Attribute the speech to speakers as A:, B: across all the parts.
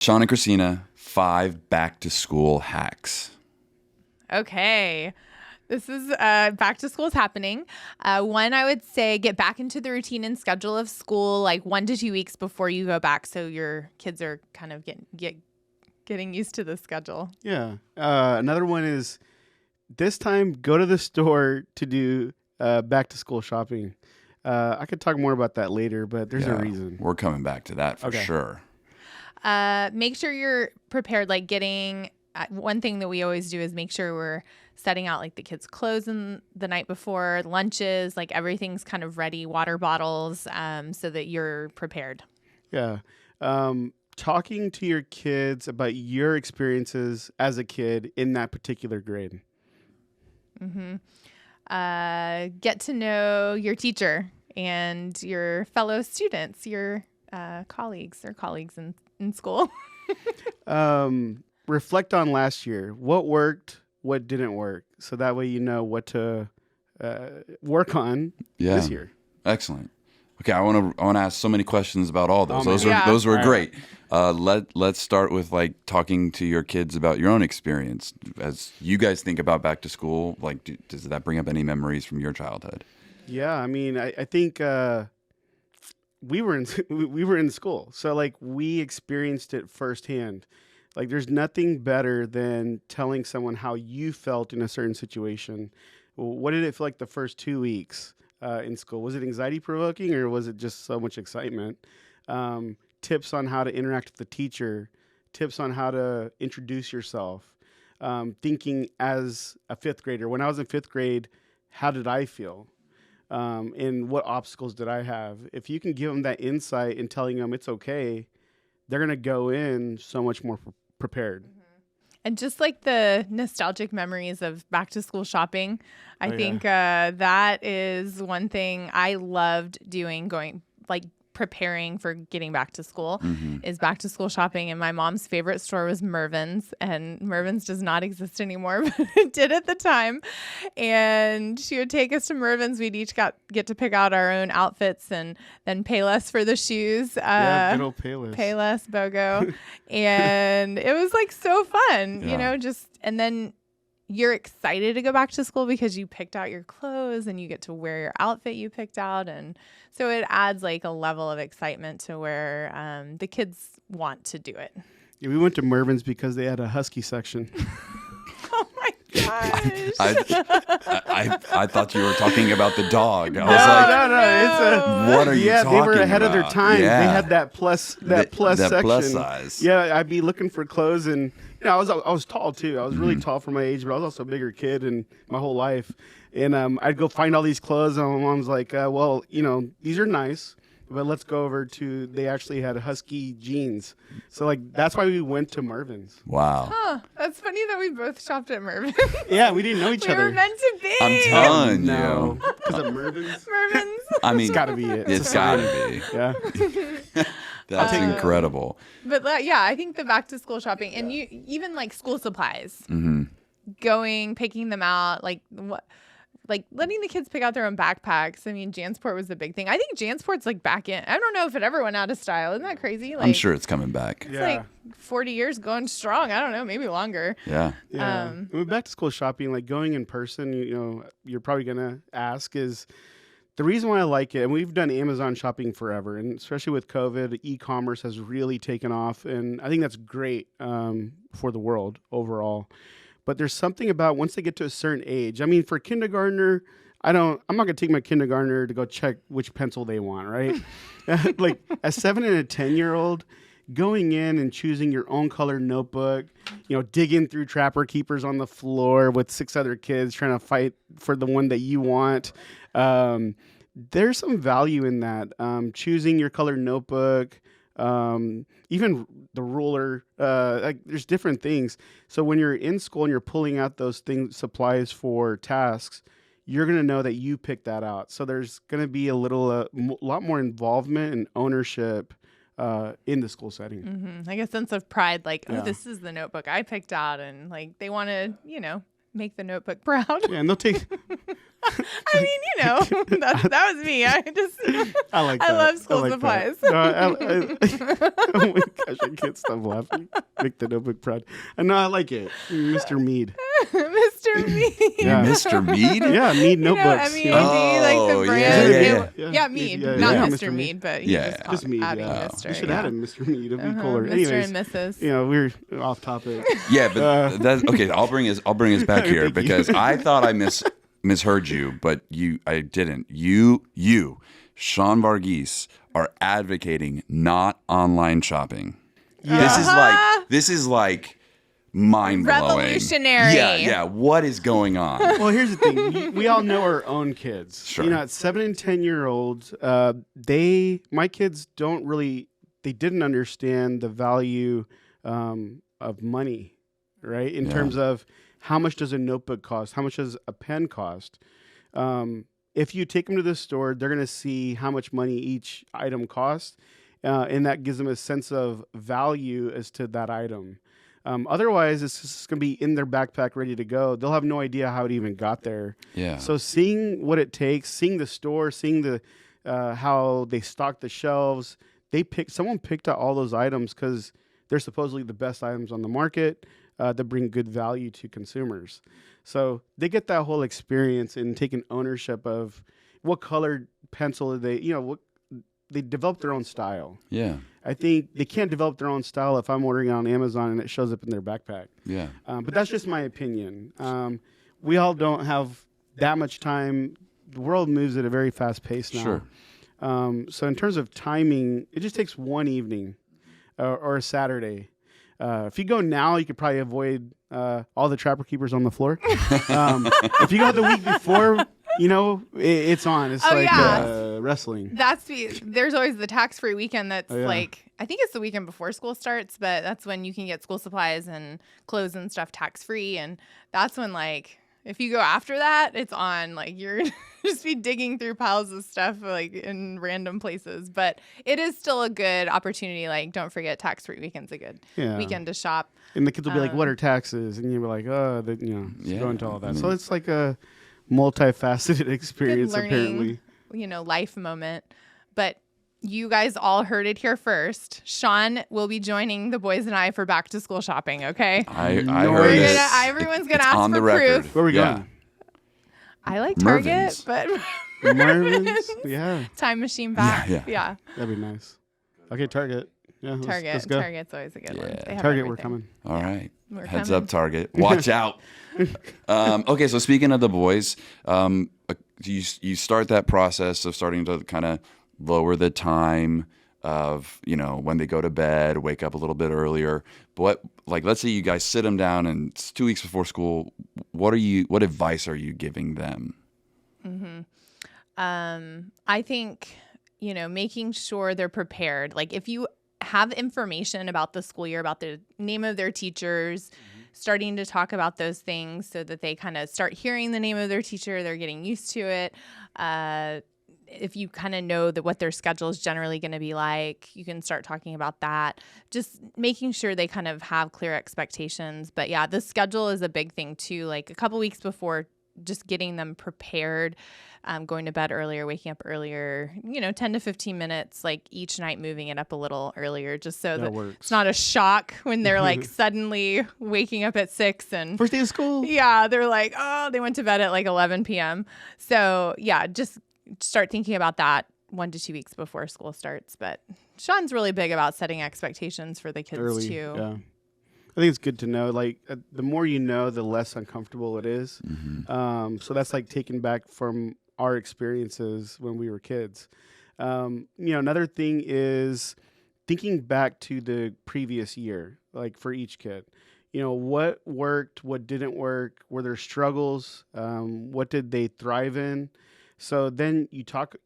A: Sean and Christina, 5 back to school hacks.
B: Okay. This is back to school is happening. One, I would say get back into the routine and schedule of school like 1 to 2 weeks before you go back, so your kids are kind of getting used to the schedule.
C: Yeah. Another one is this time go to the store to do back to school shopping. I could talk more about that later, but there's a reason.
A: We're coming back to that for sure.
B: Make sure you're prepared. Like one thing that we always do is make sure we're setting out like the kids' clothes in the night before, lunches, like everything's kind of ready, water bottles, so that you're prepared.
C: Yeah. Talking to your kids about your experiences as a kid in that particular grade.
B: Mm-hmm. Get to know your teacher and your fellow students, your colleagues in school.
C: Reflect on last year. What worked, what didn't work, so that way you know what to work on this year.
A: Excellent. Okay, I want to ask so many questions about all those.
C: Oh,
A: those were great. Let's start with like talking to your kids about your own experience as you guys think about back to school. Like, does that bring up any memories from your childhood?
C: Yeah, I mean, I think we were in school, so like we experienced it firsthand. Like, there's nothing better than telling someone how you felt in a certain situation. What did it feel like the first 2 weeks in school? Was it anxiety provoking or was it just so much excitement? Tips on how to interact with the teacher, tips on how to introduce yourself, thinking as a fifth grader. When I was in fifth grade, how did I feel? And what obstacles did I have? If you can give them that insight and telling them it's okay, they're going to go in so much more prepared.
B: And just like the nostalgic memories of back to school shopping, I think that is one thing I loved doing, preparing for getting back to school is back to school shopping. And my mom's favorite store was Mervyn's, and Mervyn's does not exist anymore, but it did at the time. And she would take us to Mervyn's. We'd each get to pick out our own outfits and then pay less for the shoes.
C: Yeah, good old Payless.
B: Payless, BOGO. And it was like so fun, and then you're excited to go back to school because you picked out your clothes and you get to wear your outfit you picked out. And so it adds like a level of excitement to where the kids want to do it.
C: Yeah, we went to Mervyn's because they had a husky section.
B: Oh my gosh.
A: I thought you were talking about the dog. I
C: was
A: no. What are you talking about?
C: Yeah, they were ahead of their time.
A: Yeah.
C: They had that plus section.
A: That plus size.
C: Yeah, I'd be looking for clothes, and I was tall too. I was really tall for my age, but I was also a bigger kid and my whole life. And I'd go find all these clothes, and my mom's like, well, these are nice, but let's go over to, they actually had husky jeans. So like, that's why we went to Mervyn's.
A: Wow.
B: Huh, that's funny that we both shopped at Mervyn's.
C: Yeah, we didn't know each other.
B: We were meant to be.
A: I'm telling
C: No,
A: you.
C: because of Mervyn's.
B: Mervyn's.
A: I mean,
C: It's got to be it.
A: It's got to be.
C: Yeah.
A: That's incredible.
B: But I think the back to school shopping and you even like school supplies, picking them out, like letting the kids pick out their own backpacks. I mean, JanSport was the big thing. I think JanSport's like back in. I don't know if it ever went out of style. Isn't that crazy? Like,
A: I'm sure it's coming back.
B: It's like 40 years going strong. I don't know, maybe longer.
A: Yeah.
C: Yeah. Back to school shopping, like going in person, you're probably going to ask is the reason why I like it. And we've done Amazon shopping forever. And especially with COVID, e-commerce has really taken off. And I think that's great for the world overall. But there's something about once they get to a certain age. I mean, for kindergartner, I'm not going to take my kindergartner to go check which pencil they want, right? Like a 7 and a 10-year-old going in and choosing your own color notebook, digging through Trapper Keepers on the floor with 6 other kids trying to fight for the one that you want. There's some value in that. Choosing your color notebook, even the ruler, there's different things. So when you're in school and you're pulling out those supplies for tasks, you're going to know that you picked that out. So there's going to be a lot more involvement and ownership in the school setting.
B: Like a sense of pride, like, oh, this is the notebook I picked out. And like, they want to, make the notebook proud.
C: Yeah, and they'll take.
B: I mean, that was me.
C: I like
B: I
C: that.
B: love school
C: like
B: supplies.
C: that. No, oh my gosh, I can't stop laughing. Make the notebook proud. No, I like it, Mr. Mead.
B: Mr. Mead.
C: Yeah.
A: Mr. Mead?
C: Yeah, Mead notebooks.
B: MEAD,
C: you know?
B: like
A: Oh,
B: the
A: yeah,
B: brand.
C: yeah.
B: Yeah, Mead.
C: Yeah,
B: Not
C: yeah.
B: Mr.
C: Mr.
B: Mead, but
A: Yeah.
C: Just Mead,
B: adding
C: yeah.
B: Mr.
C: You should
B: yeah.
C: add a Mr. Mead. It'd be cooler.
B: Mr.
C: Anyways,
B: and Mrs.
C: we're off topic.
A: Yeah, but that's okay. I'll bring us back here
C: Thank you.
A: because I thought I misheard you, but I didn't. You, Sean Varghese, are advocating not online shopping.
C: Yeah.
A: This is like mind blowing,
B: Revolutionary.
A: Yeah. What is going on?
C: Well, here's the thing. We all know our own kids.
A: Sure.
C: At 7 and 10-year-olds, my kids didn't understand the value of money, right? In terms of how much does a notebook cost? How much does a pen cost? If you take them to the store, they're going to see how much money each item costs, and that gives them a sense of value as to that item. Otherwise, it's just going to be in their backpack ready to go. They'll have no idea how it even got there.
A: Yeah.
C: So seeing what it takes, seeing the store, seeing the how they stock the shelves, someone picked out all those items because they're supposedly the best items on the market that bring good value to consumers. So they get that whole experience and taking ownership of what colored pencil they develop their own style.
A: Yeah.
C: I think they can't develop their own style if I'm ordering it on Amazon and it shows up in their backpack.
A: Yeah.
C: But that's just my opinion. We all don't have that much time. The world moves at a very fast pace now.
A: Sure.
C: So in terms of timing, it just takes one evening or a Saturday. If you go now, you could probably avoid all the Trapper Keepers on the floor. If you go the week before, it's on. It's wrestling.
B: There's always the tax-free weekend that's
C: yeah.
B: like, I think it's the weekend before school starts, but that's when you can get school supplies and clothes and stuff tax-free. And that's when, like, if you go after that, it's on. Like, you're just be digging through piles of stuff, like, in random places. But it is still a good opportunity. Like, don't forget, tax-free weekend's a good weekend to shop.
C: And the kids will be like, what are taxes? And you'll be like, go into all that. So it's like a multifaceted experience,
B: Good learning,
C: apparently.
B: Life moment. But you guys all heard it here first. Sean will be joining the boys and I for back to school shopping. Okay.
A: I heard
C: We're
A: it.
B: Everyone's gonna
A: It's
B: ask
A: on
B: for
A: the record.
B: proof.
C: Where are we
A: Yeah.
C: going?
B: I like
A: Mervyn's.
B: Target, but
C: Marvin's? Yeah,
B: Time machine back.
A: Yeah.
B: Yeah.
C: that'd be nice. Okay, Target. Yeah,
B: Target's
C: let's go.
B: always a good one.
A: Yeah.
B: They have
C: Target, we're
B: everything.
C: coming.
A: All right.
B: We're
A: Heads
B: coming.
A: up, Target. Watch out. Okay, so speaking of the boys, you start that process of starting to kind of lower the time of when they go to bed, wake up a little bit earlier. But let's say you guys sit them down and it's 2 weeks before school. What advice are you giving them?
B: I think, making sure they're prepared. Like, if you have information about the school year, about the name of their teachers, starting to talk about those things so that they kind of start hearing the name of their teacher, they're getting used to it. If you kind of know that what their schedule is generally going to be like, you can start talking about that. Just making sure they kind of have clear expectations. But yeah, the schedule is a big thing too. Like a couple weeks before, just getting them prepared, going to bed earlier, waking up earlier, 10 to 15 minutes, like each night moving it up a little earlier, just so that
C: works.
B: it's not a shock when they're like suddenly waking up at 6 and
C: First day of school.
B: yeah, they're like, oh, they went to bed at like 11 p.m. So yeah, just start thinking about that 1 to 2 weeks before school starts. But Sean's really big about setting expectations for the kids
C: Early.
B: too.
C: Yeah. I think it's good to know. Like the more you know, the less uncomfortable it is. So that's like taken back from our experiences when we were kids. Another thing is thinking back to the previous year, like for each kid. What worked, what didn't work, were there struggles, what did they thrive in? So then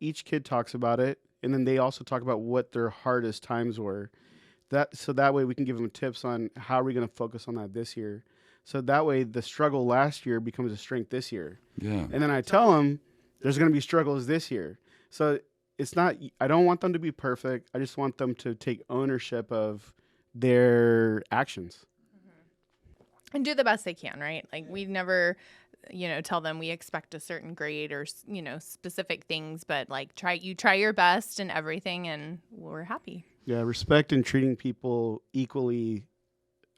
C: each kid talks about it, and then they also talk about what their hardest times were. That way we can give them tips on how we're going to focus on that this year. So that way the struggle last year becomes a strength this year.
A: Yeah.
C: And then I tell them there's going to be struggles this year. So I don't want them to be perfect. I just want them to take ownership of their actions.
B: and do the best they can, right? Like we never, tell them we expect a certain grade or, specific things, but like try your best and everything, and we're happy.
C: Yeah, respect and treating people equally.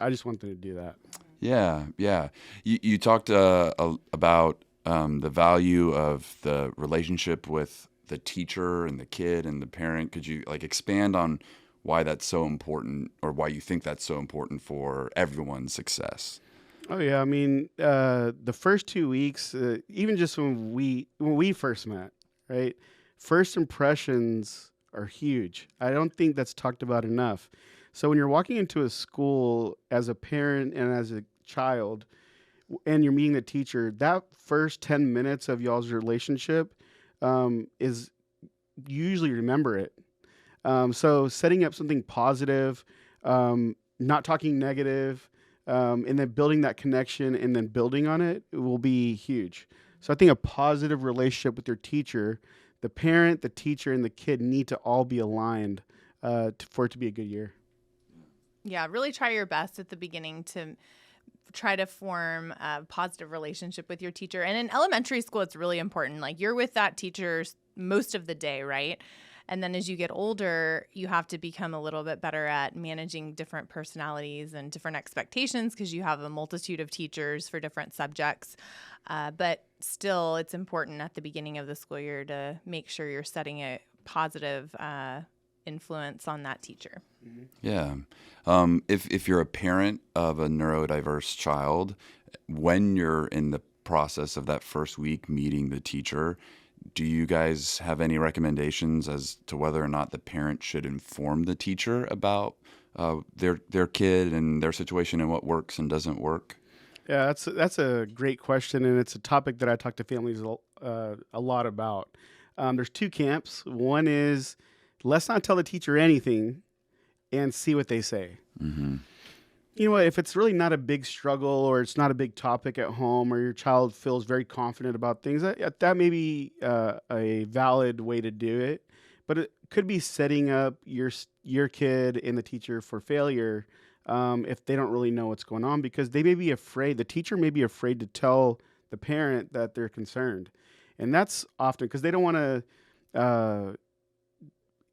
C: I just want them to do that.
A: Yeah, yeah. You talked about the value of the relationship with the teacher and the kid and the parent. Could you like expand on why that's so important, or why you think that's so important for everyone's success?
C: Oh yeah, I mean, the first 2 weeks, even just when we first met, right? First impressions are huge. I don't think that's talked about enough. So when you're walking into a school as a parent and as a child, and you're meeting the teacher, that first 10 minutes of y'all's relationship is usually remember it. So setting up something positive, not talking negative, and then building that connection and then building on it will be huge. So I think a positive relationship with your teacher, the parent, the teacher, and the kid need to all be aligned for it to be a good year.
B: Yeah, really try your best at the beginning to try to form a positive relationship with your teacher. And in elementary school, it's really important. Like you're with that teacher most of the day, right? And then as you get older, you have to become a little bit better at managing different personalities and different expectations because you have a multitude of teachers for different subjects. But still, it's important at the beginning of the school year to make sure you're setting a positive influence on that teacher.
A: Yeah. If you're a parent of a neurodiverse child, when you're in the process of that first week meeting the teacher, do you guys have any recommendations as to whether or not the parent should inform the teacher about their kid and their situation and what works and doesn't work?
C: Yeah, that's a great question, and it's a topic that I talk to families a lot about. There's two camps. One is let's not tell the teacher anything and see what they say.
A: Mm-hmm.
C: You know what? If it's really not a big struggle or it's not a big topic at home or your child feels very confident about things, that may be a valid way to do it. But it could be setting up your kid and the teacher for failure if they don't really know what's going on, because they may be afraid. The teacher may be afraid to tell the parent that they're concerned. And that's often because they don't want to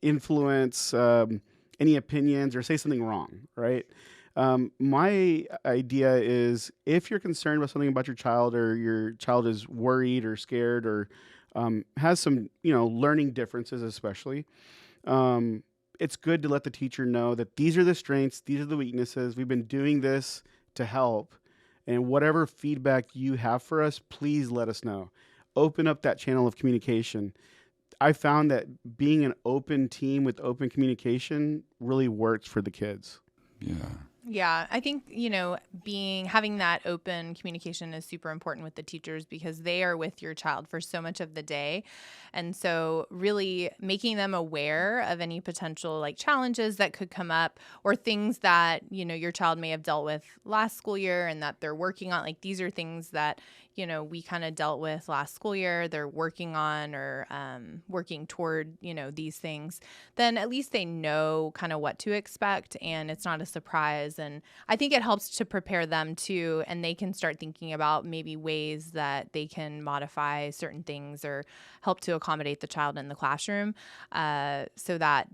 C: influence any opinions or say something wrong, right? My idea is if you're concerned about something about your child, or your child is worried or scared or has some, learning differences, especially, it's good to let the teacher know that these are the strengths, these are the weaknesses. We've been doing this to help, and whatever feedback you have for us, please let us know. Open up that channel of communication. I found that being an open team with open communication really works for the kids.
A: Yeah.
B: Yeah, I think, having that open communication is super important with the teachers because they are with your child for so much of the day. And so really making them aware of any potential like challenges that could come up or things that, your child may have dealt with last school year and that they're working on. Like these are things that, we kind of dealt with last school year, they're working on or working toward, these things, then at least they know kind of what to expect and it's not a surprise. And I think it helps to prepare them too, and they can start thinking about maybe ways that they can modify certain things or help to accommodate the child in the classroom so that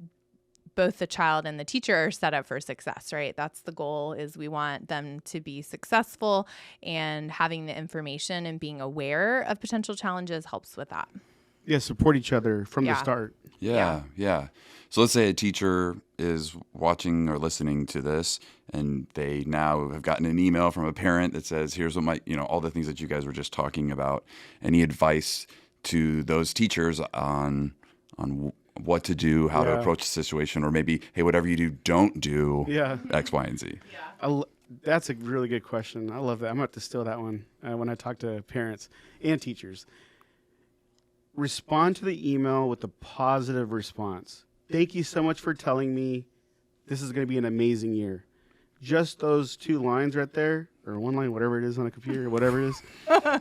B: both the child and the teacher are set up for success, right? That's the goal, is we want them to be successful, and having the information and being aware of potential challenges helps with that.
C: Yeah, support each other from the start.
A: Yeah. So let's say a teacher is watching or listening to this and they now have gotten an email from a parent that says, here's what all the things that you guys were just talking about. Any advice to those teachers on what to do, how to approach the situation, or maybe, hey, whatever you do, don't do X, Y, and Z?
C: That's a really good question. I love that. I'm going to have to steal that one when I talk to parents and teachers. Respond to the email with a positive response. Thank you so much for telling me this is going to be an amazing year. Just those 2 lines right there, or 1 line, whatever it is on a computer, whatever it is,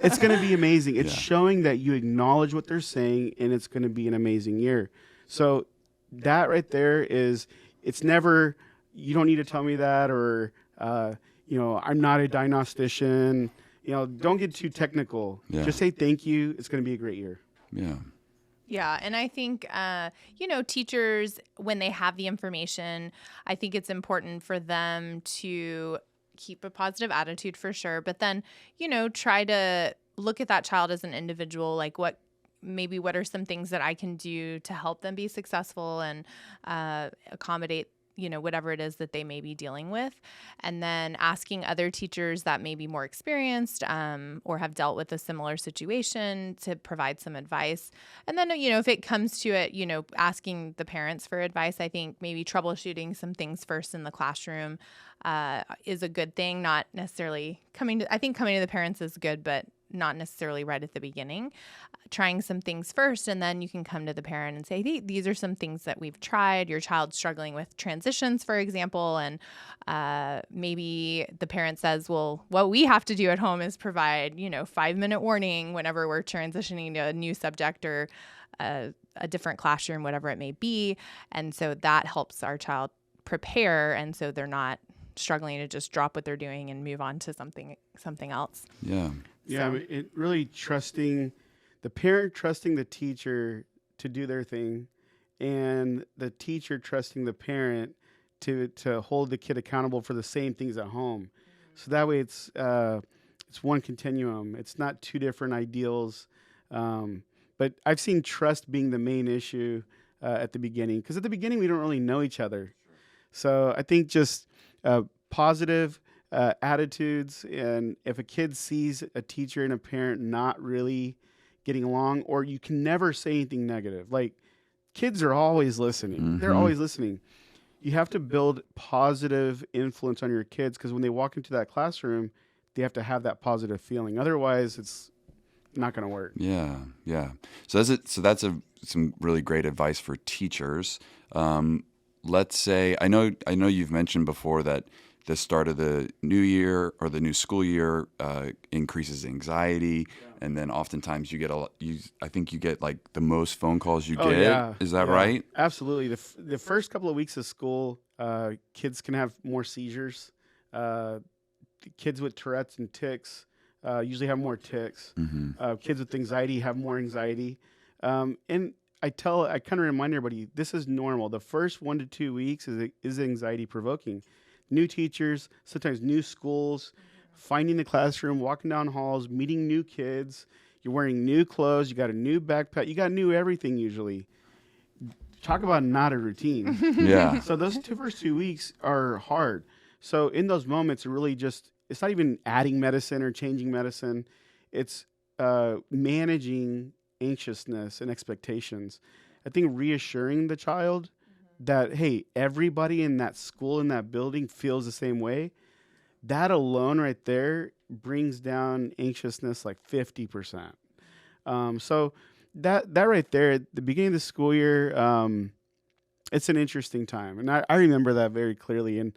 C: it's going to be amazing. It's showing that you acknowledge what they're saying, and it's going to be an amazing year. So that right there it's never, you don't need to tell me that, or, I'm not a diagnostician. Don't get too technical.
A: Yeah.
C: Just say thank you. It's going to be a great year.
A: Yeah.
B: Yeah, and I think, teachers, when they have the information, I think it's important for them to keep a positive attitude for sure, but then, try to look at that child as an individual, like what are some things that I can do to help them be successful and accommodate whatever it is that they may be dealing with. And then asking other teachers that may be more experienced or have dealt with a similar situation to provide some advice. And then, if it comes to it, asking the parents for advice. I think maybe troubleshooting some things first in the classroom is a good thing, not necessarily coming to the parents is good, but not necessarily right at the beginning. Trying some things first, and then you can come to the parent and say, these are some things that we've tried. Your child's struggling with transitions, for example, and maybe the parent says, well, what we have to do at home is provide, 5-minute warning whenever we're transitioning to a new subject or a different classroom, whatever it may be. And so that helps our child prepare, and so they're not struggling to just drop what they're doing and move on to something else.
A: Yeah.
C: Yeah, I mean, it really trusting the parent, trusting the teacher to do their thing, and the teacher trusting the parent to hold the kid accountable for the same things at home. So that way it's one continuum. It's not two different ideals. But I've seen trust being the main issue at the beginning, because at the beginning we don't really know each other. So I think just positive attitudes, and if a kid sees a teacher and a parent not really getting along, or you can never say anything negative. Like, kids are always listening. Mm-hmm. They're always listening. You have to build positive influence on your kids, because when they walk into that classroom, they have to have that positive feeling. Otherwise, it's not going to work.
A: Yeah, yeah. So that's some really great advice for teachers. Let's say I know you've mentioned before that the start of the new year or the new school year increases anxiety, and then oftentimes you get I think you get like the most phone calls you get.
C: Yeah.
A: Is that right?
C: Absolutely. The first couple of weeks of school, kids can have more seizures. Kids with Tourette's and tics usually have more tics.
A: Mm-hmm.
C: Kids with anxiety have more anxiety. And I kind of remind everybody, this is normal. The first 1 to 2 weeks is anxiety provoking. New teachers, sometimes new schools, finding the classroom, walking down halls, meeting new kids. You're wearing new clothes. You got a new backpack. You got new everything usually. Talk about not a routine.
A: Yeah.
C: So those first 2 weeks are hard. So in those moments, it's not even adding medicine or changing medicine. It's managing anxiousness and expectations. I think reassuring the child that, hey, everybody in that school, in that building feels the same way, that alone right there brings down anxiousness like 50%. So that right there at the beginning of the school year, it's an interesting time. And I remember that very clearly. And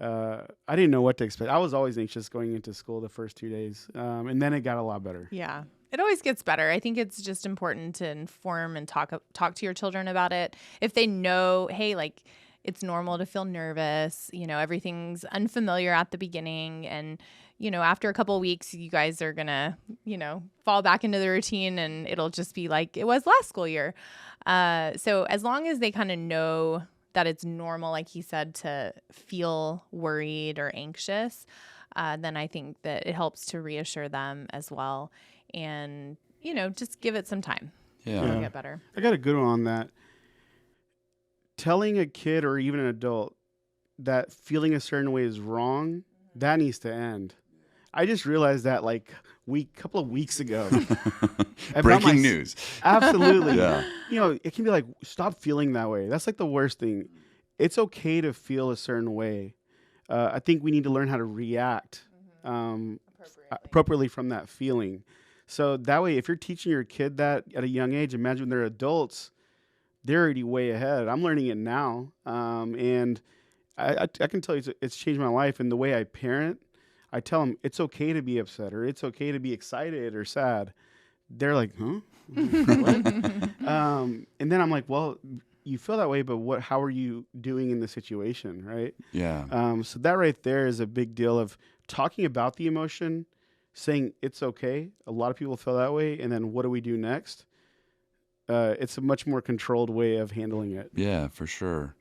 C: I didn't know what to expect. I was always anxious going into school the first 2 days. And then it got a lot better.
B: Yeah. It always gets better. I think it's just important to inform and talk to your children about it. If they know, hey, like, it's normal to feel nervous, everything's unfamiliar at the beginning. And, after a couple of weeks, you guys are going to, fall back into the routine, and it'll just be like it was last school year. So as long as they kind of know that it's normal, like he said, to feel worried or anxious, then I think that it helps to reassure them as well. And, just give it some time.
A: Yeah.
B: It'll get better.
C: I got a good one on that. Telling a kid or even an adult that feeling a certain way is wrong, that needs to end. I just realized that like couple of weeks ago.
A: Breaking news.
C: Absolutely.
A: Yeah.
C: It can be like, stop feeling that way. That's like the worst thing. It's okay to feel a certain way. I think we need to learn how to react appropriately from that feeling. So that way, if you're teaching your kid that at a young age, imagine when they're adults, they're already way ahead. I'm learning it now. And I can tell you it's changed my life. And the way I parent, I tell them it's okay to be upset, or it's okay to be excited or sad. They're like, huh? What? And then I'm like, well, you feel that way, but how are you doing in the situation, right?
A: Yeah.
C: So that right there is a big deal of talking about the emotion, saying it's okay. A lot of people feel that way, and then what do we do next? It's a much more controlled way of handling it.
A: Yeah, for sure.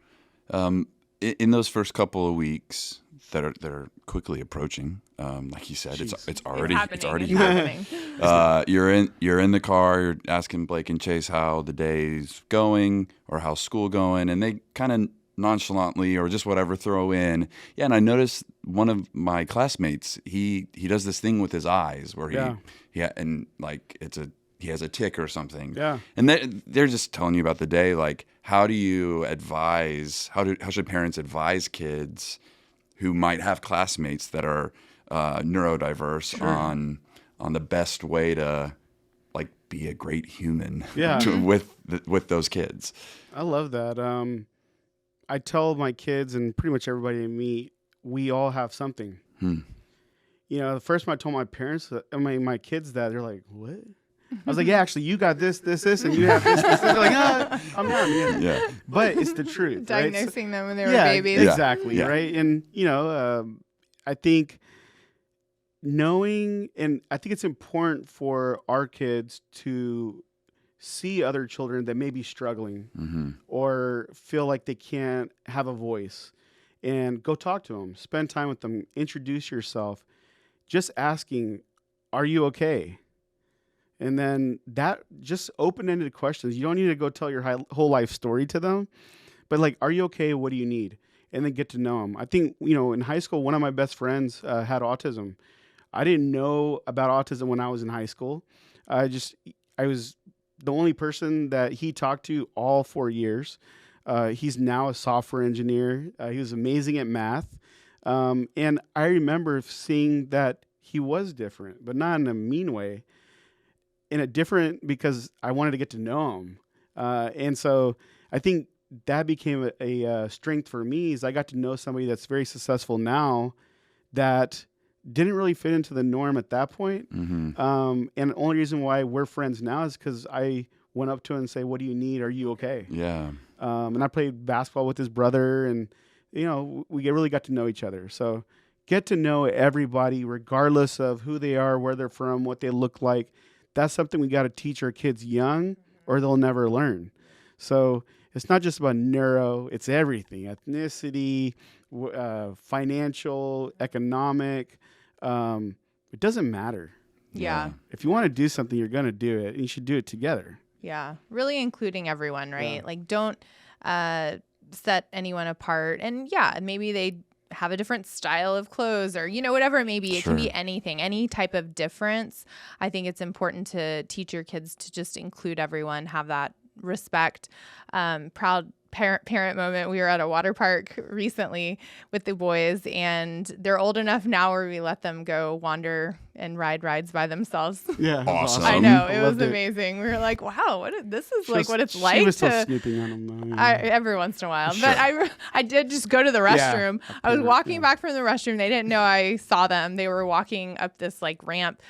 A: In those first couple of weeks that are quickly approaching, like you said,
C: Jeez.
A: it's already
B: It's happening.
A: you're in the car, you're asking Blake and Chase how the day's going or how's school going, and they kind of nonchalantly or just whatever throw in, yeah. And I noticed one of my classmates, he does this thing with his eyes where and like he has a tick or something.
C: Yeah.
A: And they're just telling you about the day. Like, how do you advise, how should parents advise kids who might have classmates that are neurodiverse on the best way to like be a great human with those kids?
C: I love that. I tell my kids and pretty much everybody I meet, we all have something. You know, the first time I told my parents, my kids that, they're like, what? I was like, yeah, actually, you got this, and you have this. They're like, I'm not.
A: Yeah.
C: But it's the truth.
B: Diagnosing them when they were
C: Yeah,
B: babies.
C: exactly.
A: Yeah.
C: Right. And, you know, I think knowing, and I think it's important for our kids to see other children that may be struggling or feel like they can't have a voice, and go talk to them, spend time with them, introduce yourself, just asking, are you okay? And then that just open-ended questions. You don't need to go tell your whole life story to them, but like, are you okay? What do you need? And then get to know them. I think, you know, in high school, one of my best friends had autism. I didn't know about autism when I was in high school. I was the only person that he talked to all 4 years. He's now a software engineer. He was amazing at math. And I remember seeing that he was different, but not in a mean way. In a different, because I wanted to get to know him. And so I think that became a strength for me, is I got to know somebody that's very successful now that didn't really fit into the norm at that point. And the only reason why we're friends now is because I went up to him and say, what do you need? Are you okay?
A: Yeah.
C: And I played basketball with his brother, and, you know, we really got to know each other. So get to know everybody, regardless of who they are, where they're from, what they look like. That's something we got to teach our kids young, or they'll never learn. So it's not just about neuro, it's everything: ethnicity, financial, economic. It doesn't matter.
B: Yeah.
C: If you want to do something, you're going to do it, and you should do it together.
B: Yeah. Really including everyone, right?
C: Yeah.
B: Like, don't set anyone apart. And yeah, maybe they have a different style of clothes, or, you know, whatever it may be. It can be anything, any type of difference. I think it's important to teach your kids to just include everyone, have that respect. Proud parent moment. We were at a water park recently with the boys, and they're old enough now where we let them go wander and ride rides by themselves.
C: Yeah,
A: Awesome.
B: I know, it was
C: Loved it.
B: amazing. We were like, wow, this is
C: She
B: like
C: was-
B: what it's
C: she
B: like
C: was still
B: to
C: snooping on them, though.
B: every once in a while.
A: Sure.
B: But I did just go to the restroom. I was walking back from the restroom. They didn't know I saw them. They were walking up this like ramp,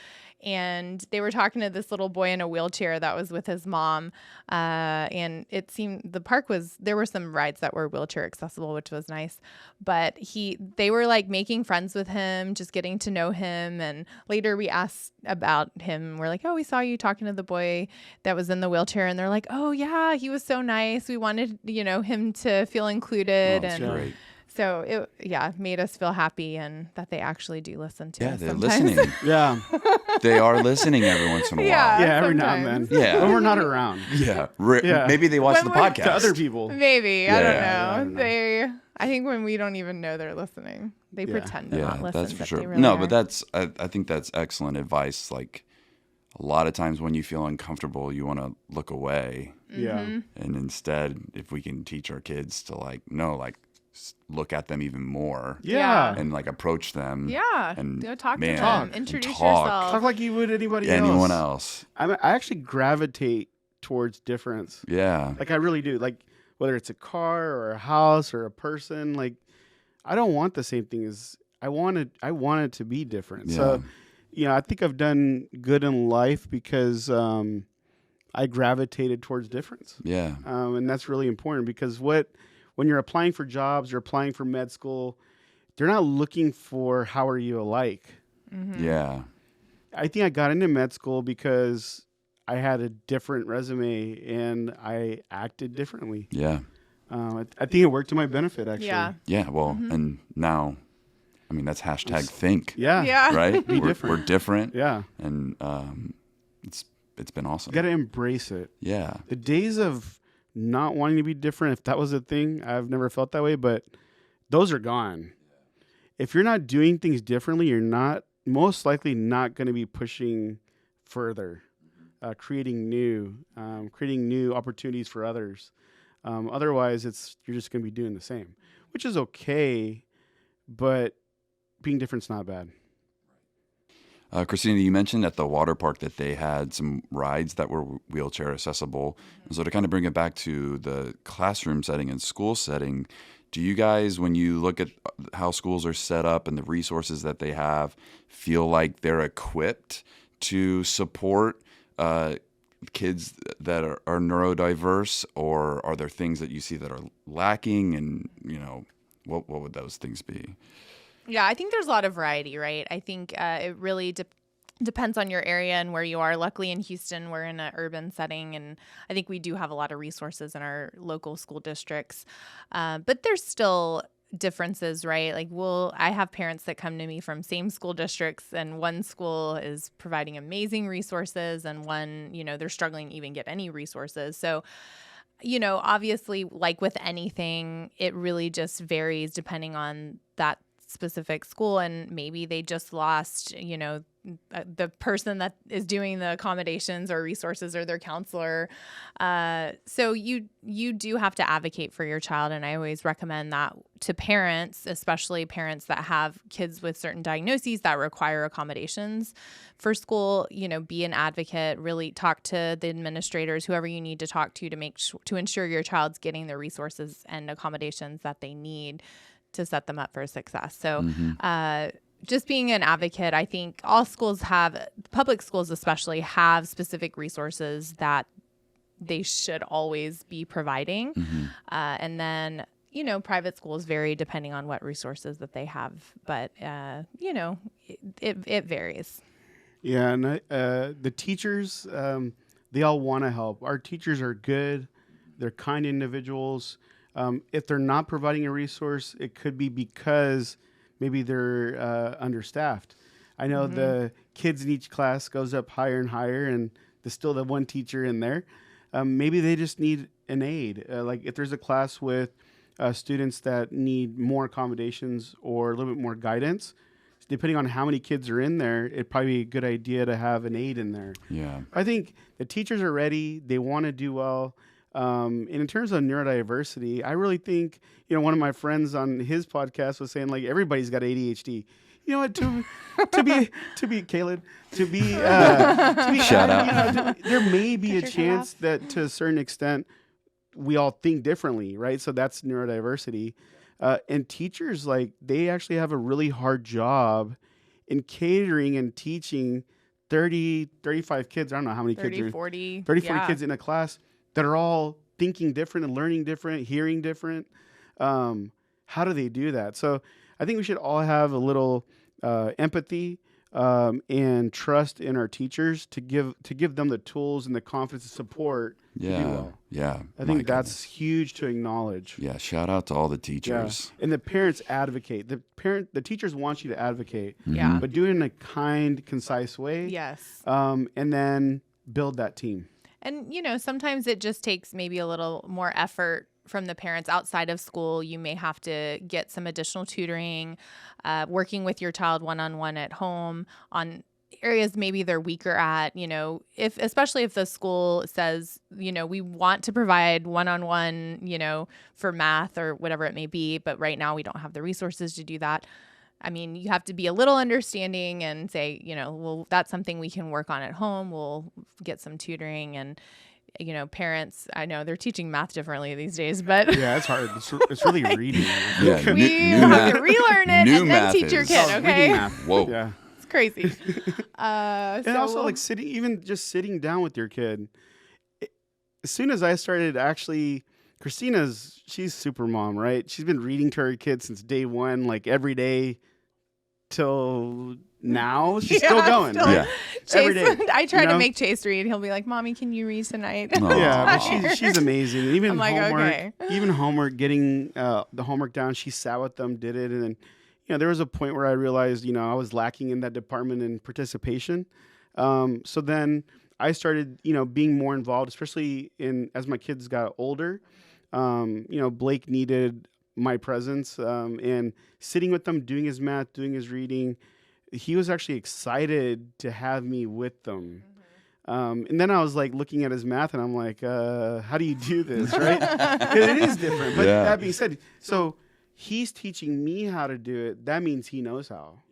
B: and they were talking to this little boy in a wheelchair that was with his mom. And it seemed there were some rides that were wheelchair accessible, which was nice. But they were like making friends with him, just getting to know him. And later we asked about him. We're like, oh, we saw you talking to the boy that was in the wheelchair. And they're like, oh yeah, he was so nice. We wanted, you know, him to feel included.
A: That's
B: and
A: great.
B: so it made us feel happy, and that they actually do listen to
A: Yeah,
B: us
A: they're
B: sometimes.
A: listening.
C: Yeah,
A: They are listening every once in a while.
C: yeah, every now and
B: sometimes.
C: then.
A: Yeah.
C: When we're not around.
A: Yeah.
C: Yeah.
A: Maybe they watch
B: When
A: the
B: we're-
A: podcast.
C: To other people.
B: Maybe.
A: Yeah.
B: I don't
C: Yeah, I
B: know.
C: don't know.
B: I think when we don't even know they're listening, they
C: Yeah.
B: pretend to
A: Yeah,
B: not listen.
A: that's for
B: but
A: sure.
B: they really
A: No,
B: are.
A: but I think that's excellent advice. Like, a lot of times when you feel uncomfortable, you want to look away.
C: Yeah.
A: And instead, if we can teach our kids to look at them even more
C: Yeah.
A: and like approach them.
B: Yeah.
A: And
B: Go talk
A: man,
B: to them.
A: and
B: Introduce
A: talk.
B: yourself.
C: Talk like you would anybody
A: Anyone
C: else.
A: else.
C: I actually gravitate towards difference.
A: Yeah.
C: Like I really do. Like whether it's a car or a house or a person, like I don't want the same thing as I want it to be different. So, you know, I think I've done good in life because I gravitated towards difference.
A: Yeah.
C: And that's really important because when you're applying for jobs or applying for med school, they're not looking for how are you alike.
A: Yeah.
C: I think I got into med school because I had a different resume and I acted differently.
A: Yeah.
C: I think it worked to my benefit, actually.
B: Yeah.
A: Yeah. Well, and now, I mean, that's hashtag think,
C: Yeah.
B: Yeah.
A: right?
C: Be
A: we're
C: different.
A: different.
C: Yeah.
A: And it's been awesome.
C: You got to embrace it.
A: Yeah.
C: The days of not wanting to be different, if that was a thing, I've never felt that way, but those are gone. If you're not doing things differently, you're not most likely not going to be pushing further, creating new opportunities for others. Otherwise, you're just going to be doing the same, which is okay, but being different's not bad.
A: Christina, you mentioned at the water park that they had some rides that were wheelchair accessible. And so to kind of bring it back to the classroom setting and school setting, do you guys, when you look at how schools are set up and the resources that they have, feel like they're equipped to support kids that are neurodiverse, or are there things that you see that are lacking? And, what would those things be?
B: Yeah, I think there's a lot of variety, right? I think it really depends on your area and where you are. Luckily in Houston, we're in an urban setting, and I think we do have a lot of resources in our local school districts. But there's still differences, right? Like, I have parents that come to me from same school districts, and one school is providing amazing resources, and one, they're struggling to even get any resources. So, obviously, like with anything, it really just varies depending on that specific school, and maybe they just lost, the person that is doing the accommodations or resources or their counselor. So you do have to advocate for your child, and I always recommend that to parents, especially parents that have kids with certain diagnoses that require accommodations for school. Be an advocate, really talk to the administrators, whoever you need to talk to to ensure your child's getting the resources and accommodations that they need to set them up for success. So just being an advocate, I think all schools public schools especially, have specific resources that they should always be providing. And then, private schools vary depending on what resources that they have. But, it varies.
C: Yeah, and the teachers, they all want to help. Our teachers are good. They're kind individuals. If they're not providing a resource, it could be because maybe they're understaffed. I know the kids in each class goes up higher and higher, and there's still the one teacher in there. Maybe they just need an aid. Like if there's a class with students that need more accommodations or a little bit more guidance, depending on how many kids are in there, it'd probably be a good idea to have an aide in there.
A: Yeah.
C: I think the teachers are ready. They want to do well. And in terms of neurodiversity, I really think, one of my friends on his podcast was saying, like, everybody's got ADHD. You know what? To be Caleb, to be
A: Shout out.
C: there may be a
B: Cut your
C: chance that to a certain extent we all think differently, right? So that's neurodiversity. And teachers, like, they actually have a really hard job in catering and teaching 30, 35 kids. I don't know how many
B: 30,
C: kids are
B: 40.
C: 30, 40 kids in a class that are all thinking different and learning different, hearing different. How do they do that? So I think we should all have a little empathy and trust in our teachers to give them the tools and the confidence and support to do well.
A: Yeah.
C: I think that's huge to acknowledge.
A: Yeah. Shout out to all the teachers.
C: And the parents advocate. The teachers want you to advocate,
B: Yeah.
C: but do it in a kind, concise way.
B: Yes.
C: And then build that team.
B: And, sometimes it just takes maybe a little more effort from the parents outside of school. You may have to get some additional tutoring, working with your child one-on-one at home on areas maybe they're weaker at, especially if the school says, we want to provide one-on-one, for math or whatever it may be, but right now we don't have the resources to do that. I mean, you have to be a little understanding and say, well, that's something we can work on at home. We'll get some tutoring. And, parents, I know they're teaching math differently these days, but
C: Yeah, it's hard. It's really reading.
A: Yeah.
B: we
A: New
B: have
A: math.
B: to relearn it
A: New
B: and then
A: math
B: teach your
A: is-
B: kid,
C: Reading
B: okay?
C: math.
A: Whoa.
C: Yeah.
B: It's crazy.
C: And
B: So
C: also
B: we'll-
C: like sitting down with your kid. as soon as I started actually, she's super mom, right? She's been reading to her kids since day one, like every day till now. She's still going.
B: still.
C: Right?
A: Yeah.
C: Every
B: Chase,
C: day,
B: I try
C: you
B: to
C: know?
B: make Chase read. He'll be like, "Mommy, can you read tonight?"
A: Aw.
C: Yeah, but
B: Tired.
C: she's amazing. Even
B: I'm like,
C: homework,
B: okay.
C: getting the homework down. She sat with them, did it, and then there was a point where I realized I was lacking in that department in participation. So then I started being more involved, especially as my kids got older. Blake needed my presence and sitting with them, doing his math, doing his reading. He was actually excited to have me with them. And then I was like looking at his math and I'm like, how do you do this, right? 'Cause it is different. But
A: Yeah.
C: that being said, so he's teaching me how to do it. That means he knows how.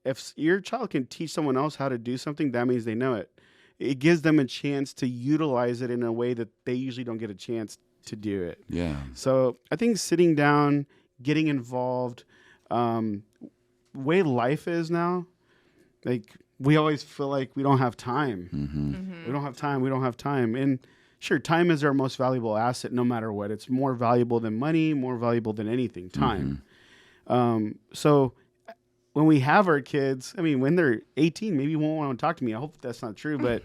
C: If your child can teach someone else how to do something, that means they know it. It gives them a chance to utilize it in a way that they usually don't get a chance to do it.
A: Yeah.
C: So I think sitting down, getting involved, way life is now, like we always feel like we don't have time.
A: Mm-hmm.
C: We don't have time. We don't have time. And sure, time is our most valuable asset, no matter what. It's more valuable than money, more valuable than anything. Time. So when we have our kids, I mean, when they're 18, maybe he won't want to talk to me. I hope that's not true, but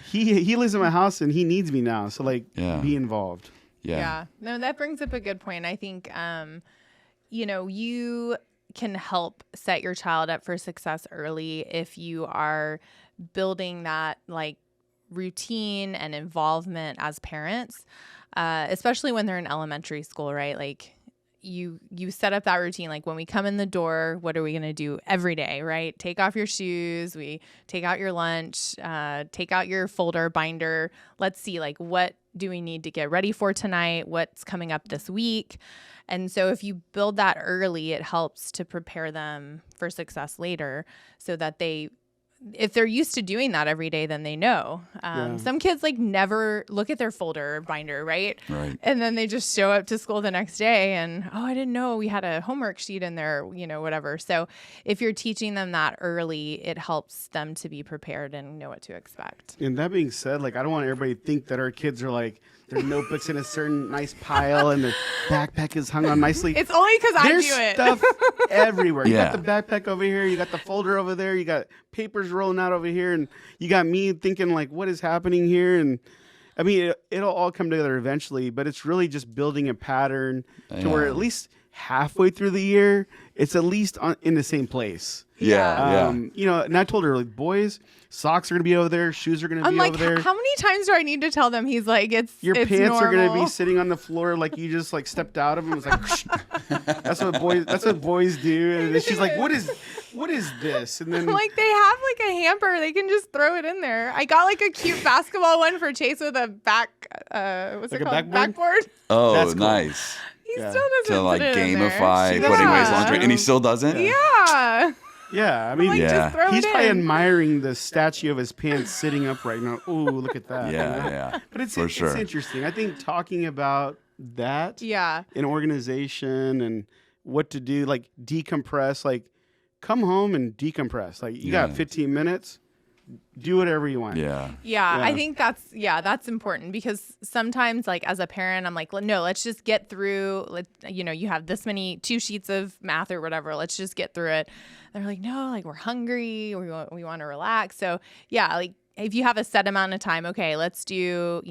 C: he lives in my house and he needs me now. So be involved.
A: Yeah.
B: No, that brings up a good point. I think, you can help set your child up for success early if you are building that like routine and involvement as parents, especially when they're in elementary school, right? Like you set up that routine. Like when we come in the door, what are we going to do every day, right? Take off your shoes. We take out your lunch, take out your folder binder. Let's see, like, what do we need to get ready for tonight? What's coming up this week? And so if you build that early, it helps to prepare them for success later so that if they're used to doing that every day, then they know. Some kids like never look at their folder binder, right?
A: Right.
B: And then they just show up to school the next day and, oh, I didn't know we had a homework sheet in there, whatever. So if you're teaching them that early, it helps them to be prepared and know what to expect.
C: And that being said, like, I don't want everybody to think that our kids are like their notebooks in a certain nice pile and their backpack is hung on nicely.
B: It's only because I
C: There's
B: do it.
C: stuff everywhere. You
A: Yeah.
C: got the backpack over here. You got the folder over there. You got papers rolling out over here. And you got me thinking, like, what is happening here? And I mean, it'll all come together eventually, but it's really just building a pattern to where at least halfway through the year, it's at least in the same place.
A: Yeah.
C: And I told her, like, boys, socks are going to be over there. Shoes are going to
B: I'm
C: be
B: like,
C: over there.
B: how many times do I need to tell them? He's like,
C: Your
B: it's
C: pants are going to be
B: normal.
C: sitting on the floor like you just like stepped out of them. It's like that's what boys do. And then she's like, what is this? And then
B: Like they have like a hamper, they can just throw it in there. I got like a cute basketball one for Chase with a what's
C: Like
B: it
C: a
B: called?
C: backboard?
A: Oh,
C: That's cool.
A: nice.
B: He
C: Yeah.
B: still doesn't
A: To like
B: put it in there.
A: gamify
C: See,
A: putting
C: that's
A: away his
B: Yeah.
A: laundry, and he still doesn't.
B: Yeah.
C: yeah, I mean,
B: Like
A: Yeah.
B: just throw
C: he's
B: it
C: probably
B: in.
C: admiring the statue of his pants sitting up right now. Ooh, look at that.
A: Yeah.
C: But it's
A: For sure.
C: interesting. I think talking about that
B: Yeah.
C: in organization and what to do, like decompress, like come home and decompress. Like you got
A: Yeah.
C: 15 minutes, do whatever you want.
A: Yeah.
B: Yeah,
C: Yeah.
B: I think that's important because sometimes like as a parent, I'm like, no, let's just get through. You have this many 2 sheets of math or whatever. Let's just get through it. They're like, no, like we're hungry. We want to relax. So yeah, like if you have a set amount of time, okay, let's do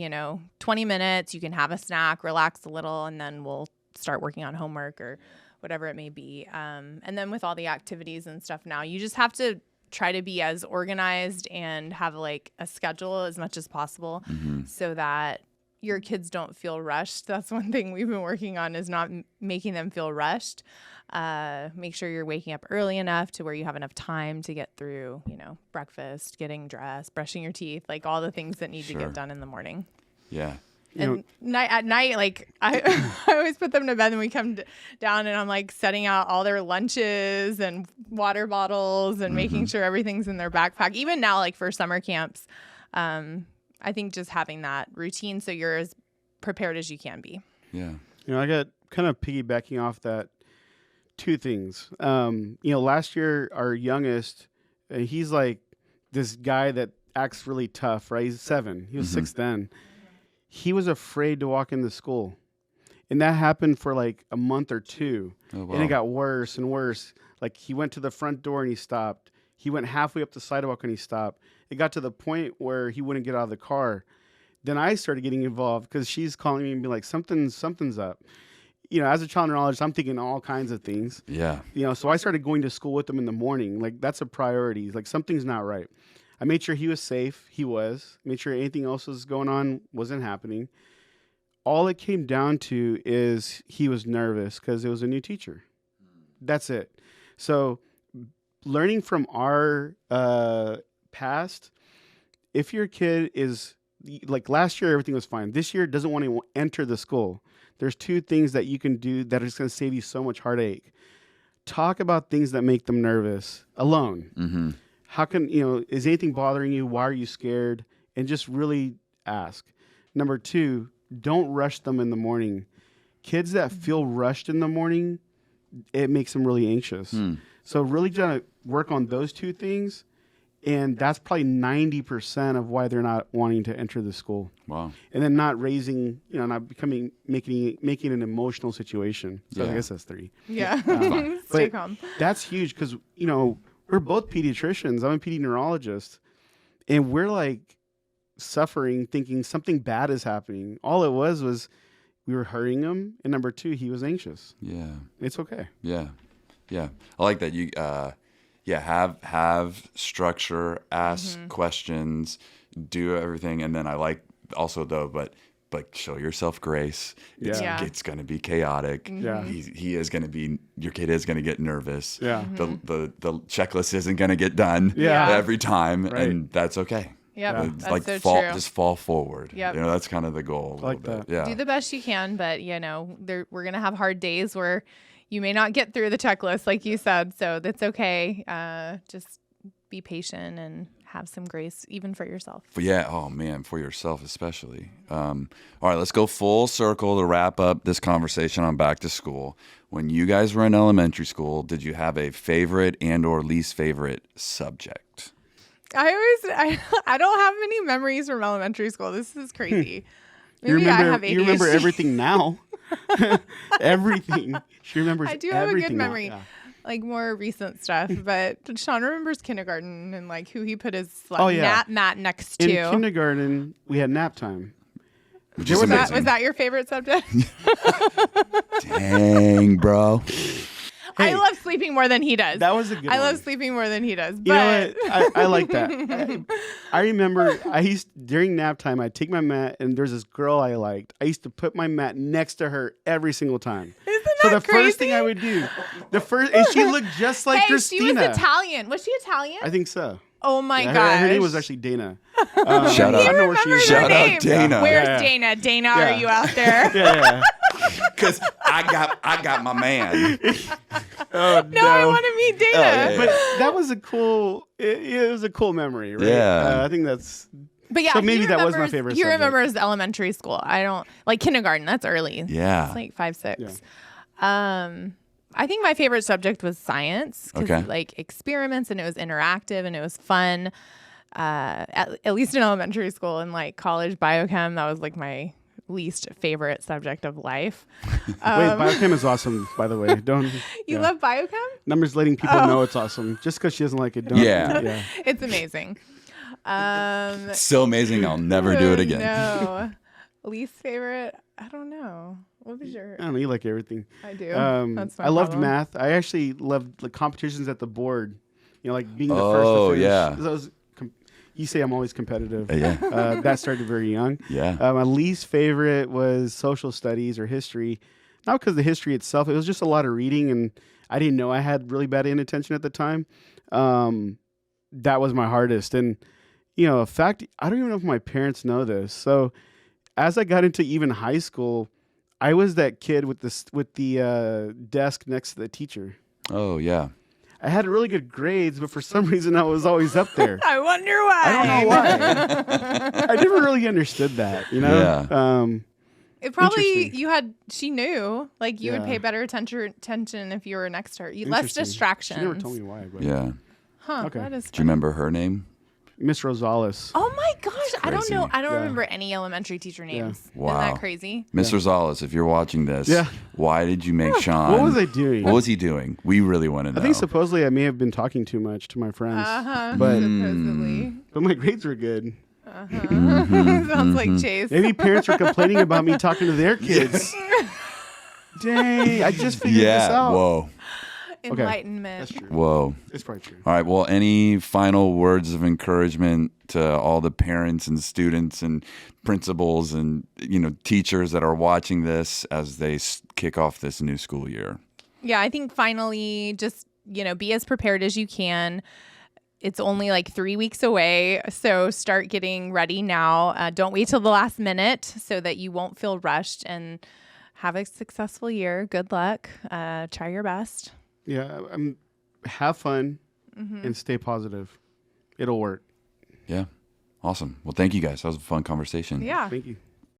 B: 20 minutes. You can have a snack, relax a little, and then we'll start working on homework or whatever it may be. And then with all the activities and stuff now, you just have to try to be as organized and have like a schedule as much as possible so that your kids don't feel rushed. That's one thing we've been working on is not making them feel rushed. Make sure you're waking up early enough to where you have enough time to get through, breakfast, getting dressed, brushing your teeth, like all the things that need to
A: Sure.
B: get done in the morning.
A: Yeah.
B: And at night, like I always put them to bed and we come down and I'm like setting out all their lunches and water bottles and making sure everything's in their backpack. Even now, like for summer camps, I think just having that routine so you're as prepared as you can be.
A: Yeah.
C: I got kind of piggybacking off that 2 things. Last year, our youngest, he's like this guy that acts really tough, right? He's 7. He was 6 then. He was afraid to walk into school. And that happened for like a month or 2.
A: Oh, wow.
C: And it got worse and worse. Like he went to the front door and he stopped. He went halfway up the sidewalk and he stopped. It got to the point where he wouldn't get out of the car. Then I started getting involved because she's calling me and be like, something's up. You know, as a child neurologist, I'm thinking all kinds of things.
A: Yeah.
C: You know, so I started going to school with him in the morning. Like that's a priority. Like something's not right. I made sure he was safe. He was. Made sure anything else was going on wasn't happening. All it came down to is he was nervous because it was a new teacher. That's it. So learning from our past, if your kid is like last year, everything was fine. This year doesn't want to enter the school. There's 2 things that you can do that are just going to save you so much heartache. Talk about things that make them nervous alone.
A: Mm-hmm.
C: How can, you know, is anything bothering you? Why are you scared? And just really ask. Number 2, don't rush them in the morning. Kids that feel rushed in the morning, it makes them really anxious. So really trying to work on those 2 things. And that's probably 90% of why they're not wanting to enter the school.
A: Wow.
C: And then not raising, you know, not making an emotional situation. So
A: Yeah.
C: I guess that's 3.
B: Yeah. Stay
C: But
B: calm.
C: that's huge because, you know, we're both pediatricians. I'm a pedi neurologist. And we're like suffering, thinking something bad is happening. All it was we were hurting him. And number 2, he was anxious.
A: Yeah.
C: It's okay.
A: Yeah. Yeah. I like that you have structure, ask questions, do everything, and then I like also though, but show yourself grace.
B: Yeah.
A: It's going to be chaotic.
C: Yeah.
A: He is going to be, your kid is going to get nervous.
C: Yeah.
A: The checklist isn't going to get done
C: Yeah.
A: every time,
C: Right.
A: and that's okay.
B: Yep.
A: It's
B: That's
A: like
B: so
A: fall,
B: true.
A: just fall forward.
B: Yep.
A: You know, that's kind of the goal. A
C: I like
A: little bit.
C: that.
A: Yeah.
B: Do the best you can, but you know, we're gonna have hard days where you may not get through the checklist, like you said. So that's okay. Just be patient and have some grace, even for yourself.
A: But yeah, oh man, for yourself especially. All right, let's go full circle to wrap up this conversation on back to school. When you guys were in elementary school, did you have a favorite and or least favorite subject?
B: I don't have many memories from elementary school. This is crazy.
C: You
B: Maybe I have
C: remember, you remember
B: ADHD.
C: everything now. Everything. She remembers
B: I do have a good
C: everything now.
B: memory.
C: Yeah.
B: Like more recent stuff, but Sean remembers kindergarten and like who he put his like,
C: Oh, yeah.
B: nap mat next
C: In
B: to.
C: kindergarten, we had nap time.
A: Which is
B: Was
A: amazing.
B: that your favorite subject?
A: Dang, bro.
B: I
C: Hey,
B: love sleeping more than he does.
C: That was a good
B: I
C: one.
B: love sleeping more than he does.
C: You
B: But
C: know what? I like that. I remember during nap time, I'd take my mat, and there's this girl I liked. I used to put my mat next to her every single time.
B: isn't
C: So
B: that
C: the
B: crazy?
C: first thing I would do, and she looked just like
B: hey,
C: Christina.
B: she was Italian. Was she Italian?
C: I think so.
B: Oh my
C: Yeah,
B: gosh.
C: her name was actually Dana.
A: Shout
C: I
A: out.
C: don't know where she is.
A: Shout out
B: name.
A: Dana.
B: Where's
C: Yeah.
B: Dana? Dana,
C: Yeah.
B: are you out there?
C: Yeah.
A: Because I got my man.
C: Oh,
B: No, I want to meet Dana.
A: yeah.
C: But that was a cool. It was a cool memory, right?
A: Yeah.
C: I think that's.
B: But yeah,
C: So maybe
B: he
C: that was my
B: remembers-
C: favorite
B: He
C: subject.
B: remembers elementary school. I don't like kindergarten. That's early.
A: Yeah.
B: It's like 5, 6.
C: Yeah.
B: I think my favorite subject was science because
A: Okay.
B: like experiments and it was interactive and it was fun. At least in elementary school and like college biochem, that was like my least favorite subject of life.
C: Wait, biochem is awesome, by the way. Don't.
B: You
C: yeah.
B: love biochem?
C: Numbers letting people know it's awesome. Just because she doesn't like it, don't.
A: Yeah.
B: It's amazing.
A: So amazing. I'll never do it again.
B: No. Least favorite? I don't know. What was your?
C: I don't know. You like everything.
B: I do. That's my
C: I loved
B: problem.
C: math. I actually loved the competitions at the board. You know, like being the
A: Oh,
C: first to finish.
A: yeah.
C: So I was you say I'm always competitive.
A: Yeah.
C: That started very young.
A: Yeah.
C: My least favorite was social studies or history. Not because of the history itself. It was just a lot of reading, and I didn't know I had really bad inattention at the time. That was my hardest. And, you know, in fact, I don't even know if my parents know this. So as I got into even high school, I was that kid with the desk next to the teacher.
A: Oh, yeah.
C: I had really good grades, but for some reason I was always up there.
B: I wonder why.
C: I don't know why. I never really understood that, you know?
A: Yeah.
B: It probably
C: Interesting.
B: she knew like you would
C: Yeah.
B: pay better attention if you were next to her. Less
C: Interesting.
B: distractions.
C: She never told me why. But
A: Yeah.
B: Huh.
C: Okay.
B: That is
A: Do you remember her name?
C: Miss Rosales.
B: Oh my gosh, I don't
A: crazy.
B: know. I don't
C: Yeah.
B: remember any elementary teacher names.
A: Wow.
B: Isn't that crazy?
A: Mr. Rosales, if you're watching this,
C: Yeah.
A: why did you make Sean?
C: What was I doing?
A: What was he doing? We really want to know.
C: I think supposedly I may have been talking too much to my friends, but
B: Supposedly.
C: my grades were good.
B: Sounds like Chase.
C: Maybe parents were complaining about me talking to their kids. Dang, I just figured
A: Yeah.
C: this out.
A: Whoa.
B: Enlightenment.
C: That's true.
A: Whoa.
C: It's probably true.
A: All right. Well, any final words of encouragement to all the parents and students and principals and teachers that are watching this as they kick off this new school year?
B: Yeah, I think finally just, be as prepared as you can. It's only like 3 weeks away, so start getting ready now. Don't wait till the last minute so that you won't feel rushed, and have a successful year. Good luck. Try your best.
C: Yeah, have fun and stay positive. It'll work.
A: Yeah. Awesome. Well, thank you guys. That was a fun conversation.
B: Yeah.
C: Thank you.